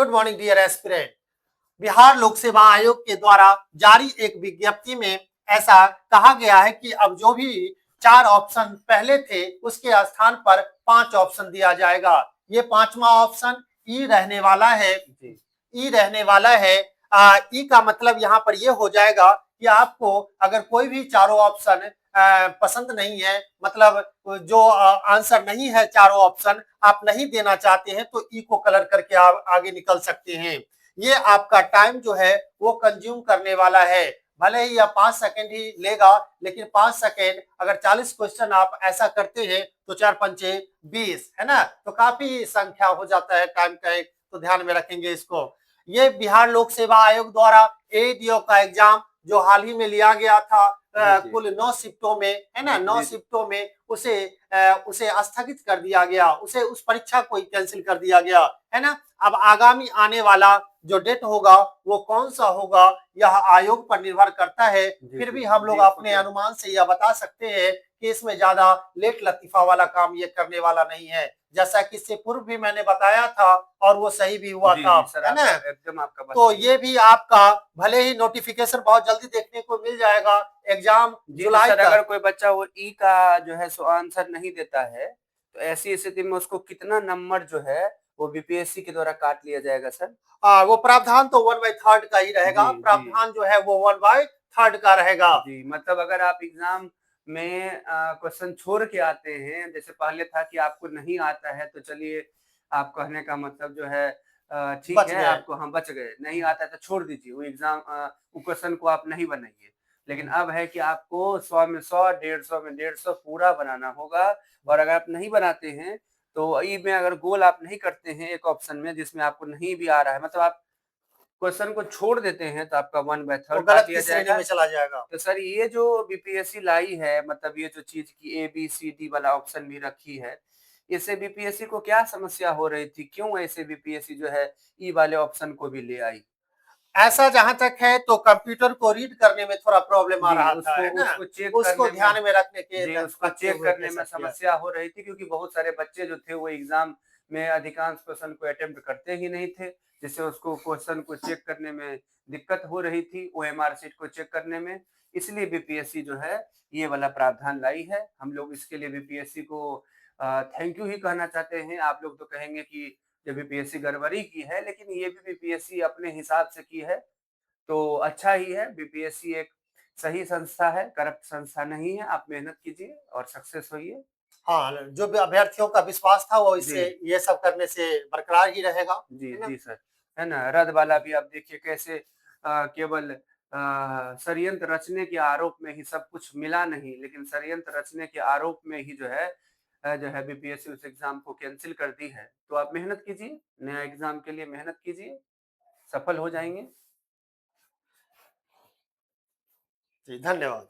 Good morning dear aspirant. Bihar Lok Seva आयोग के द्वारा जारी एक विज्ञप्ति में ऐसा कहा गया है कि अब जो भी 4 ऑप्शन पहले थे उसके स्थान पर 5 ऑप्शन दिया जाएगा। ये 5वां ऑप्शन ई रहने वाला है। ई रहने वाला है। ई का मतलब यहाँ पर ये हो जाएगा कि आपको अगर कोई भी चारों ऑप्शन पसंद नहीं है, मतलब जो आंसर नहीं है, चारों ऑप्शन आप नहीं देना चाहते हैं, तो ई को कलर करके आप आगे निकल सकते हैं। ये आपका टाइम जो है वो कंज्यूम करने वाला है। भले ही यह 5 सेकंड ही लेगा, लेकिन 5 सेकंड अगर 40 क्वेश्चन आप ऐसा करते हैं तो 4 पंचे 20 है ना, तो काफी संख्या हो जाता है टाइम का एक, तो ध्यान में रखेंगे इसको। ये बिहार लोक सेवा आयोग द्वारा एडीओ का एग्जाम जो हाल ही में लिया गया था कुल 9 शिफ्टों में, है ना, 9 शिफ्टों में उसे स्थगित कर दिया गया, उस परीक्षा को कैंसिल कर दिया गया, है ना। अब आगामी आने वाला जो डेट होगा वो कौन सा होगा यह आयोग पर निर्भर करता है। फिर भी हम लोग अपने अनुमान से यह बता सकते हैं कि इसमें ज्यादा लेट लतीफा वाला काम ये करने वाला नहीं है, जैसा कि इससे पूर्व भी मैंने बताया था और वो सही भी हुआ था, है ना। एकदम आपका बात तो ये भी आपका भले ही नोटिफिकेशन बहुत जल्दी देखने को मिल जाएगा, एग्जाम जुलाई तक। अगर कोई बच्चा वो ई का जो है सो आंसर नहीं देता है तो ऐसी स्थिति में उसको कितना नंबर जो है वो बीपीएससी के द्वारा काट लिया जाएगा सर? वो प्रावधान तो 1/3 का ही रहेगा। प्रावधान जो है वो 1/3 का रहेगा। जी, मतलब अगर आप एग्जाम में क्वेश्चन छोड़ के आते हैं, जैसे पहले था कि आपको नहीं आता है तो चलिए, आप कहने का मतलब जो है ठीक है, आपको हम बच गए, नहीं आता है तो छोड़ दीजिए, वो एग्जाम वो क्वेश्चन को आप नहीं बनाइए। लेकिन अब है कि आपको 100 में 100, 150 में 150 पूरा बनाना होगा, और अगर आप नहीं बनाते हैं तो ई में अगर गोल आप नहीं करते हैं एक ऑप्शन में जिसमें आपको नहीं भी आ रहा है, मतलब आप क्वेश्चन को छोड़ देते हैं, तो आपका 1/3 काट दिया जाएगा। में चला जाएगा। तो सर ये जो बीपीएससी लाई है, मतलब ये जो चीज की ए बी सी डी वाला ऑप्शन भी रखी है, इससे बीपीएससी को क्या समस्या हो रही थी? क्यों ऐसे बीपीएससी जो है ई वाले ऑप्शन को भी ले आई? ऐसा जहां तक है तो कंप्यूटर को रीड करने में थोड़ा प्रॉब्लम आ रहा था, है ना, उसको चेक उसको करने ध्यान में रखने के जी, उसको चेक करने में समस्या हो रही थी, क्योंकि बहुत सारे बच्चे जो थे वो एग्जाम में अधिकांश क्वेश्चन को अटेम्प्ट करते ही नहीं थे, जिससे उसको क्वेश्चन को चेक करने में दिक्कत हो रही थी, ओएमआर शीट को चेक करने में। इसलिए बीपीएससी जो है ये वाला प्रावधान लाई है। हम लोग इसके लिए बीपीएससी को थैंक यू ही कहना चाहते हैं। आप लोग तो कहेंगे कि जो बीपीएससी गड़बड़ी की है, लेकिन ये भी बीपीएससी अपने हिसाब से की है, तो अच्छा ही है। बीपीएससी एक सही संस्था है, करप्ट संस्था नहीं है। आप मेहनत कीजिए और सक्सेस होइए। हाँ, जो भी अभ्यर्थियों का विश्वास था वो इससे ये सब करने से बरकरार ही रहेगा। जी, जी सर, है ना? रद्द वाला भी आप देखिए कैसे केवल षड्यंत्र रचने के आरोप में ही सब कुछ मिला नहीं, लेकिन षड्यंत्र रचने के आरोप में ही जो है बीपीएससी उस एग्ज़ाम को कैंसल कर दी है। तो आप मेहनत कीजिए, नया एग्ज़ाम के लिए मेहनत कीजिए, सफल हो जाएँगे। जी, धन्यवाद।